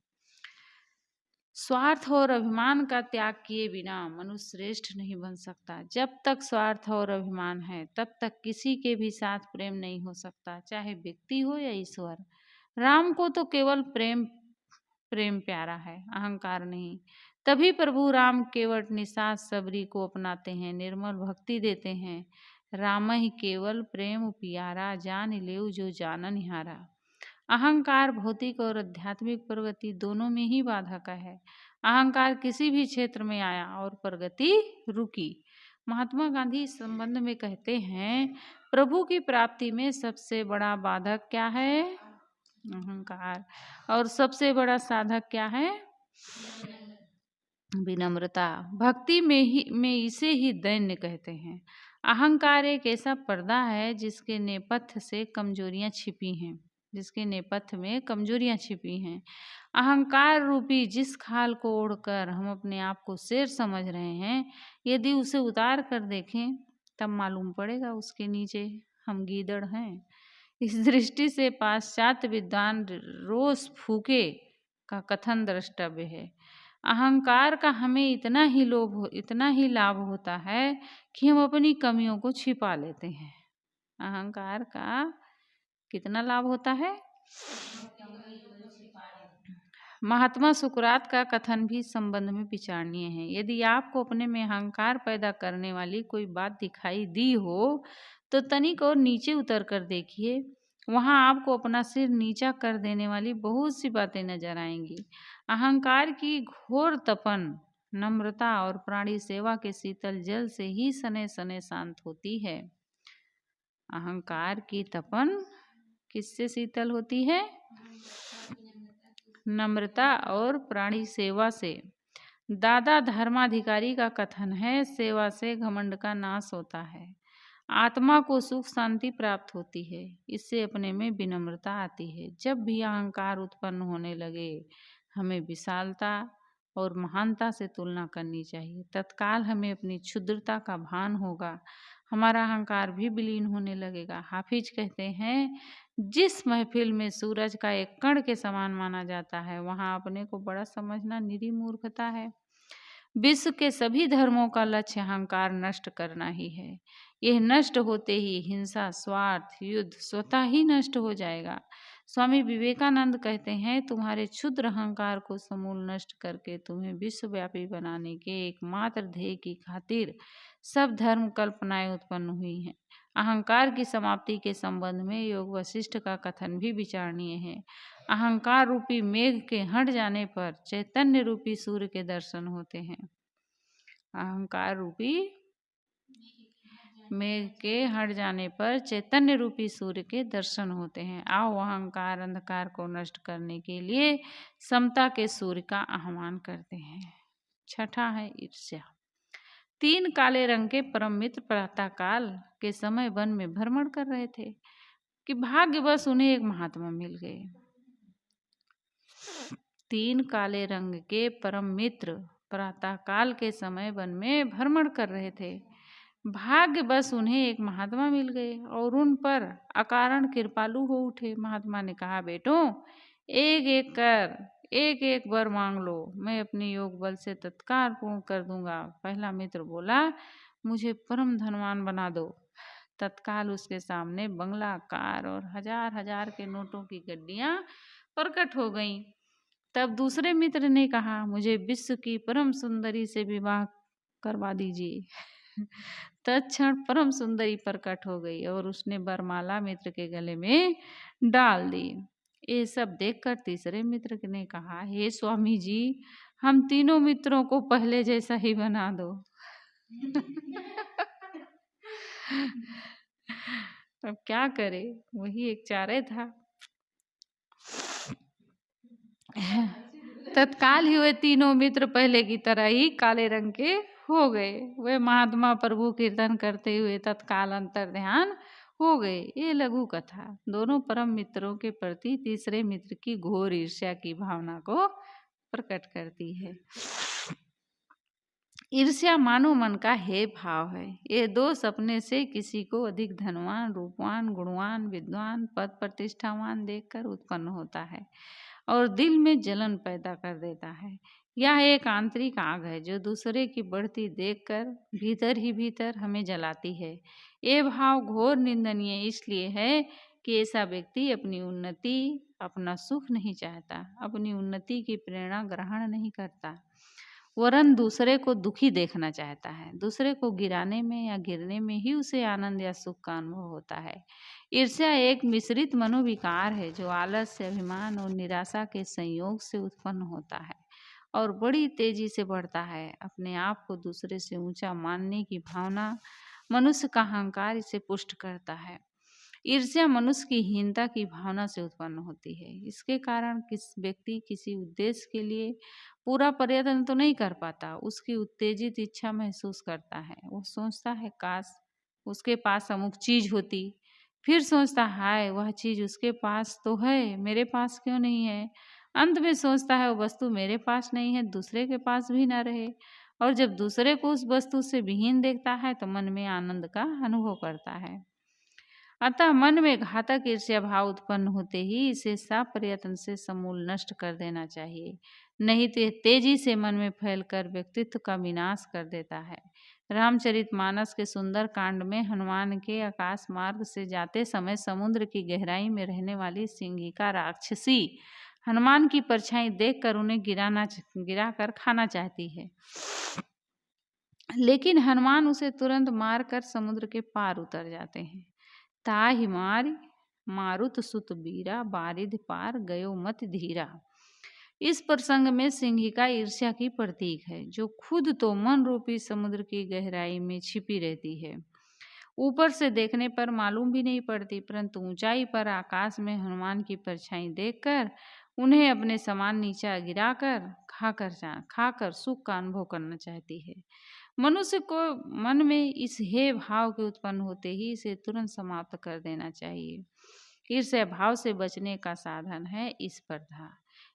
स्वार्थ और अभिमान का त्याग किए बिना मनुष्य श्रेष्ठ नहीं बन सकता। जब तक स्वार्थ और अभिमान है तब तक किसी के भी साथ प्रेम नहीं हो सकता, चाहे व्यक्ति हो या ईश्वर। राम को तो केवल प्रेम प्यारा है, अहंकार नहीं। तभी प्रभु राम केवट निषाद सबरी को अपनाते हैं, निर्मल भक्ति देते हैं। राम ही केवल प्रेम प्यारा, जान लेऊ जो जानन हारा। अहंकार भौतिक और आध्यात्मिक प्रगति दोनों में ही बाधा का है। अहंकार किसी भी क्षेत्र में आया और प्रगति रुकी। महात्मा गांधी इस संबंध में कहते हैं, प्रभु की प्राप्ति में सबसे बड़ा बाधक क्या है? अहंकार। और सबसे बड़ा साधक क्या है? विनम्रता। भक्ति में इसे ही दैन्य कहते हैं। अहंकार एक ऐसा पर्दा है जिसके नेपथ्य से कमजोरियां छिपी हैं, जिसके नेपथ्य में कमजोरियां छिपी हैं। अहंकार रूपी जिस खाल को ओढ़कर हम अपने आप को शेर समझ रहे हैं, यदि उसे उतार कर देखें तब मालूम पड़ेगा उसके नीचे हम गीदड़ हैं। इस दृष्टि से पाश्चात्य विद्वान रोज फूके का कथन द्रष्टव्य है। अहंकार का हमें इतना ही लाभ होता है कि हम अपनी कमियों को छिपा लेते हैं। अहंकार का कितना लाभ होता है? महात्मा सुकरात का कथन भी संबंध में विचारणीय है। यदि आपको अपने में अहंकार पैदा करने वाली कोई बात दिखाई दी हो तो तनिक और नीचे उतर कर देखिए, वहां आपको अपना सिर नीचा कर देने वाली बहुत सी बातें नजर आएंगी। अहंकार की घोर तपन नम्रता और प्राणी सेवा के शीतल जल से ही सने सने शांत होती है। अहंकार की तपन किससे शीतल होती है? नम्रता और प्राणी सेवा से। दादा धर्माधिकारी का कथन है, सेवा से घमंड का नाश होता है, आत्मा को सुख शांति प्राप्त होती है, इससे अपने में विनम्रता आती है। जब भी अहंकार उत्पन्न होने लगे हमें विशालता और महानता से तुलना करनी चाहिए। तत्काल हमें अपनी क्षुद्रता का भान होगा, हमारा अहंकार भी विलीन होने लगेगा। हाफिज कहते हैं, जिस महफिल में सूरज का एक कण के समान माना जाता है वहां अपने को बड़ा समझना निरी मूर्खता है। विश्व के सभी धर्मों का लक्ष्य अहंकार नष्ट करना ही है। यह नष्ट होते ही हिंसा, स्वार्थ, युद्ध स्वतः ही नष्ट हो जाएगा। स्वामी विवेकानंद कहते हैं, तुम्हारे क्षुद्र अहंकार को समूल नष्ट करके तुम्हें विश्वव्यापी बनाने के एकमात्र ध्येय की खातिर सब धर्म कल्पनाएं उत्पन्न हुई हैं। अहंकार की समाप्ति के संबंध में योग वशिष्ठ का कथन भी विचारणीय है। अहंकार रूपी मेघ के हट जाने पर चैतन्य रूपी सूर्य के दर्शन होते हैं। अहंकार रूपी मेघ के हट जाने पर चैतन्य रूपी सूर्य के दर्शन होते हैं। आओ अहंकार अंधकार को नष्ट करने के लिए समता के सूर्य का आह्वान करते हैं। छठा है ईर्ष्या। 3 काले रंग के परम मित्र प्रातःकाल के समय वन में भ्रमण कर रहे थे कि भाग्यवश उन्हें एक महात्मा मिल गए। 3 काले रंग के परम मित्र प्रातःकाल के समय वन में भ्रमण कर रहे थे। भाग्यवश उन्हें एक महात्मा मिल गए और उन पर अकारण कृपालु हो उठे। महात्मा ने कहा, बेटों एक एक वर मांग लो, मैं अपने योग बल से तत्काल पूर्ण कर दूंगा। पहला मित्र बोला, मुझे परम धनवान बना दो। तत्काल उसके सामने बंगला, कार और हजार हजार के नोटों की गड्डियां प्रकट हो गईं। तब दूसरे मित्र ने कहा, मुझे विश्व की परम सुंदरी से विवाह करवा दीजिए। तत्क्षण परम सुंदरी प्रकट हो गई और उसने वरमाला मित्र के गले में डाल दी। ये सब देखकर तीसरे मित्र ने कहा, हे स्वामी जी, हम तीनों मित्रों को पहले जैसा ही बना दो। अब क्या करे, वही एक चारे था। तत्काल ही वे तीनों मित्र पहले की तरह ही काले रंग के हो गए। वे महात्मा प्रभु कीर्तन करते हुए तत्काल अंतर ध्यान हो गए। ये लघु कथा दोनों परम मित्रों के प्रति तीसरे मित्र की घोर ईर्ष्या की भावना को प्रकट करती है। ईर्ष्या मानव मन का हे भाव है। ये दोष अपने से किसी को अधिक धनवान, रूपवान, गुणवान, विद्वान, पद प्रतिष्ठावान देखकर उत्पन्न होता है और दिल में जलन पैदा कर देता है। यह एक आंतरिक आग है जो दूसरे की बढ़ती देखकर भीतर ही भीतर हमें जलाती है। ये भाव घोर निंदनीय इसलिए है कि ऐसा व्यक्ति अपनी उन्नति, अपना सुख नहीं चाहता, अपनी उन्नति की प्रेरणा ग्रहण नहीं करता, वरन दूसरे को दुखी देखना चाहता है। दूसरे को गिराने में या गिरने में ही उसे आनंद या सुख का अनुभव होता है। ईर्ष्या एक मिश्रित मनोविकार है जो आलस्य, अभिमान और निराशा के संयोग से उत्पन्न होता है और बड़ी तेजी से बढ़ता है। अपने आप को दूसरे से ऊंचा मानने की भावना, मनुष्य का अहंकार इसे पुष्ट करता है। ईर्ष्या मनुष्य की हीनता की भावना से उत्पन्न होती है। इसके कारण व्यक्ति किसी उद्देश्य के लिए पूरा प्रयत्न तो नहीं कर पाता, उसकी उत्तेजित इच्छा महसूस करता है। वो सोचता है काश उसके पास अमुक चीज होती, फिर सोचता है वह चीज उसके पास तो है, मेरे पास क्यों नहीं है। अंत में सोचता है वो वस्तु मेरे पास नहीं है, दूसरे के पास भी ना रहे। और जब दूसरे को उस वस्तु से विहीन देखता है तो मन में आनंद का अनुभव करता है। अतः मन में घातक ईर्ष्या भाव उत्पन्न होते ही इसे सप्रयत्न से समूल नष्ट कर देना चाहिए, नहीं तो तेजी से मन में फैलकर व्यक्तित्व का विनाश कर देता है। रामचरितमानस के सुंदर कांड में हनुमान के आकाश मार्ग से जाते समय समुद्र की गहराई में रहने वाली सिंहिका राक्षसी हनुमान की परछाई देखकर उन्हें गिराकर खाना चाहती है, लेकिन हनुमान उसे तुरंत मारकर समुद्र के पार उतर जाते हैं। ताहि मारि मारुत सुत बीरा, बारिध पार गयो मत धीरा। इस प्रसंग में सिंहिका ईर्ष्या की प्रतीक है, जो खुद तो मन रूपी समुद्र की गहराई में छिपी रहती है, ऊपर से देखने पर मालूम भी नहीं पड़ती, परंतु ऊंचाई पर आकाश में हनुमान की परछाई देखकर उन्हें अपने समान नीचा गिराकर खाकर सुख का अनुभव करना चाहती है। मनुष्य को मन में इस हे भाव के उत्पन्न होते ही इसे तुरंत समाप्त कर देना चाहिए। ईर्ष्या भाव से बचने का साधन है स्पर्धा।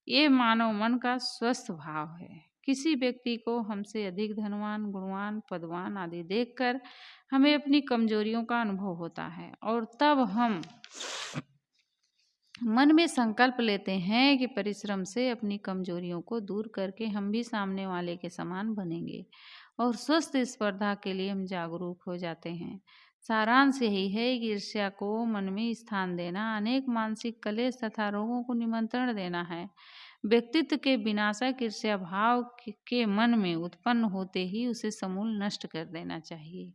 ये मानव मन का स्वस्थ भाव है। किसी व्यक्ति को हमसे अधिक धनवान, गुणवान, पदवान आदि देखकर हमें अपनी कमजोरियों का अनुभव होता है और तब हम मन में संकल्प लेते हैं कि परिश्रम से अपनी कमजोरियों को दूर करके हम भी सामने वाले के समान बनेंगे और स्वस्थ स्पर्धा के लिए हम जागरूक हो जाते हैं। सारांश यही है कि ईर्ष्या को मन में स्थान देना अनेक मानसिक क्लेश तथा रोगों को निमंत्रण देना है। व्यक्तित्व के विनाशक ईर्ष्या भाव के मन में उत्पन्न होते ही उसे समूल नष्ट कर देना चाहिए।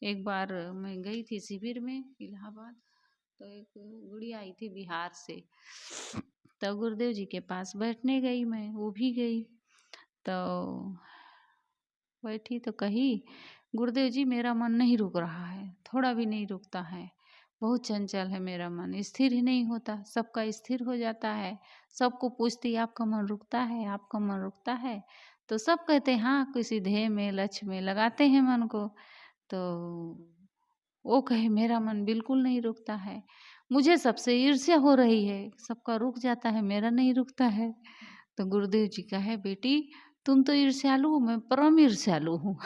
एक बार मैं गई थी शिविर में इलाहाबाद, तो एक गुड़िया आई थी बिहार से, तो गुरुदेव जी के पास बैठने गई मैं, वो भी गई। तो बैठी तो कही, गुरुदेव जी मेरा मन नहीं रुक रहा है, थोड़ा भी नहीं रुकता है, बहुत चंचल है मेरा मन, स्थिर ही नहीं होता, सबका स्थिर हो जाता है। सबको पूछती आपका मन रुकता है, आपका मन रुकता है, तो सब कहते हैं हाँ, किसी ध्येय में लक्ष्य में लगाते हैं मन को। तो वो कहे मेरा मन बिल्कुल नहीं रुकता है, मुझे सबसे ईर्ष्या हो रही है, सबका रुक जाता है, मेरा नहीं रुकता है। तो गुरुदेव जी कहे बेटी तुम तो ईर्ष्यालु हो, मैं परम ईर्ष्यालु हूँ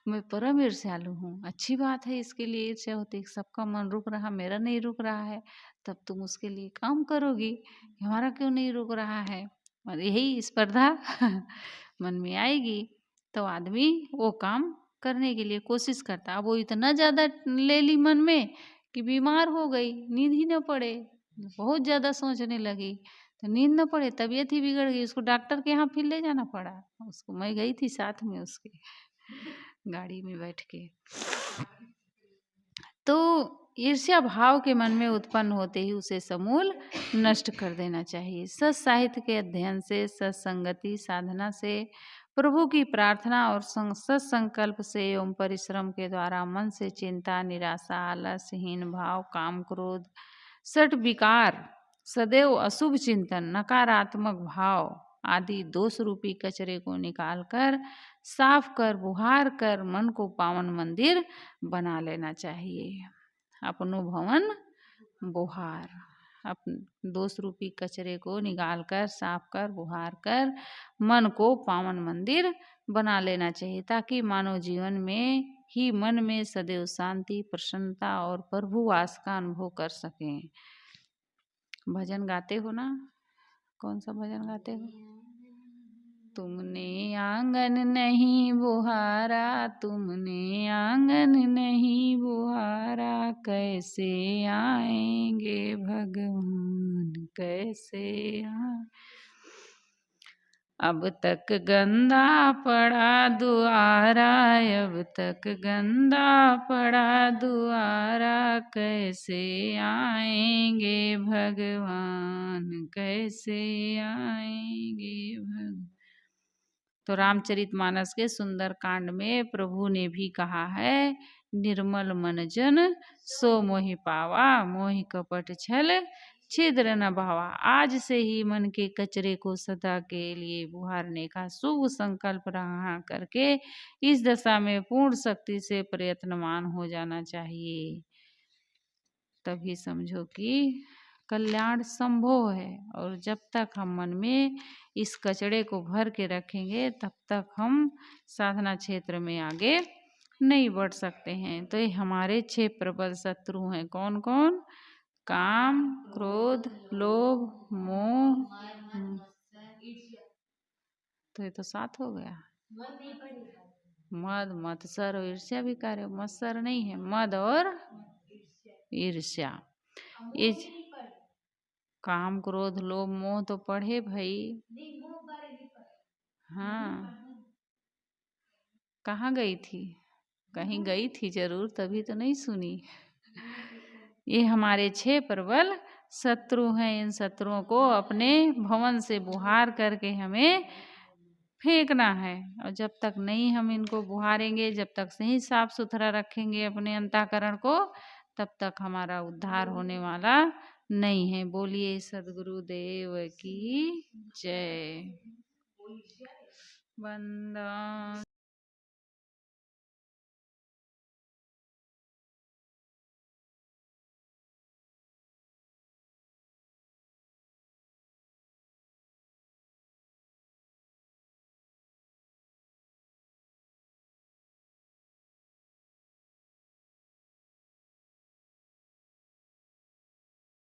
मैं परम ईर्ष्यालु हूँ। अच्छी बात है, इसके लिए ईर्ष्या होती है, सबका मन रुक रहा, मेरा नहीं रुक रहा है, तब तुम उसके लिए काम करोगी, हमारा क्यों नहीं रुक रहा है। और यही स्पर्धा मन में आएगी तो आदमी वो काम करने के लिए कोशिश करता। अब वो इतना ज़्यादा ले ली मन में कि बीमार हो गई, नींद ही न पड़े, बहुत ज़्यादा सोचने लगी, तो नींद न पड़े, तबीयत ही बिगड़ गई, उसको डॉक्टर के यहाँ फिर ले जाना पड़ा उसको। मैं गई थी साथ में उसके गाड़ी में बैठ के। तो ईर्ष्या भाव के मन में उत्पन्न होते ही उसे समूल नष्ट कर देना चाहिए। सत साहित्य के अध्ययन से, सत्संगति साधना से, प्रभु की प्रार्थना और सत्संकल्प से एवं परिश्रम के द्वारा मन से चिंता, निराशा, आलसहीन भाव, काम, क्रोध, सठ विकार, सदैव अशुभ चिंतन, नकारात्मक भाव आदि दोष रूपी कचरे को निकालकर साफ कर बुहार कर मन को पावन मंदिर बना लेना चाहिए। अपनो भवन बुहार, अपन दोष रूपी कचरे को निकाल कर साफ कर बुहार कर मन को पावन मंदिर बना लेना चाहिए, ताकि मानव जीवन में ही मन में सदैव शांति प्रसन्नता और प्रभु वास का अनुभव कर सकें। भजन गाते हो ना? कौन सा भजन गाते हो? तुमने आंगन नहीं बुहारा, तुमने आंगन नहीं बुहारा, कैसे आएंगे भगवान कैसे आए। अब तक गंदा पड़ा दुआरा, अब तक गंदा पड़ा दुआरा, कैसे आएंगे भगवान कैसे आएंगे भगवान। तो रामचरितमानस के सुंदर कांड में प्रभु ने भी कहा है, निर्मल मन जन सो मोहि पावा, मोहि कपट छल छिद्र न भावा। आज से ही मन के कचरे को सदा के लिए बुहारने का शुभ संकल्प रहा करके इस दशा में पूर्ण शक्ति से प्रयत्नवान हो जाना चाहिए। तभी समझो कि कल्याण संभव है। और जब तक हम मन में इस कचड़े को भर के रखेंगे तब तक हम साधना क्षेत्र में आगे नहीं बढ़ सकते हैं। तो ये हमारे 6 प्रबल शत्रु हैं। कौन कौन? काम, क्रोध, लोभ, मोह, तो ये तो 7 हो गया। मद, मत्सर और ईर्ष्या भी कार्य। मत्सर नहीं है, मद और ईर्ष्या। ये काम, क्रोध, लोभ, मोह तो पढ़े भाई। हाँ, कहाँ गई थी? कहीं गई थी जरूर, तभी तो नहीं सुनी। ये हमारे 6 प्रबल शत्रु हैं। इन शत्रुओं को अपने भवन से बुहार करके हमें फेंकना है। और जब तक नहीं हम इनको बुहारेंगे, जब तक नहीं साफ सुथरा रखेंगे अपने अंतःकरण को, तब तक हमारा उद्धार होने वाला नहीं है। बोलिए सद्गुरुदेव की जय। वंदना।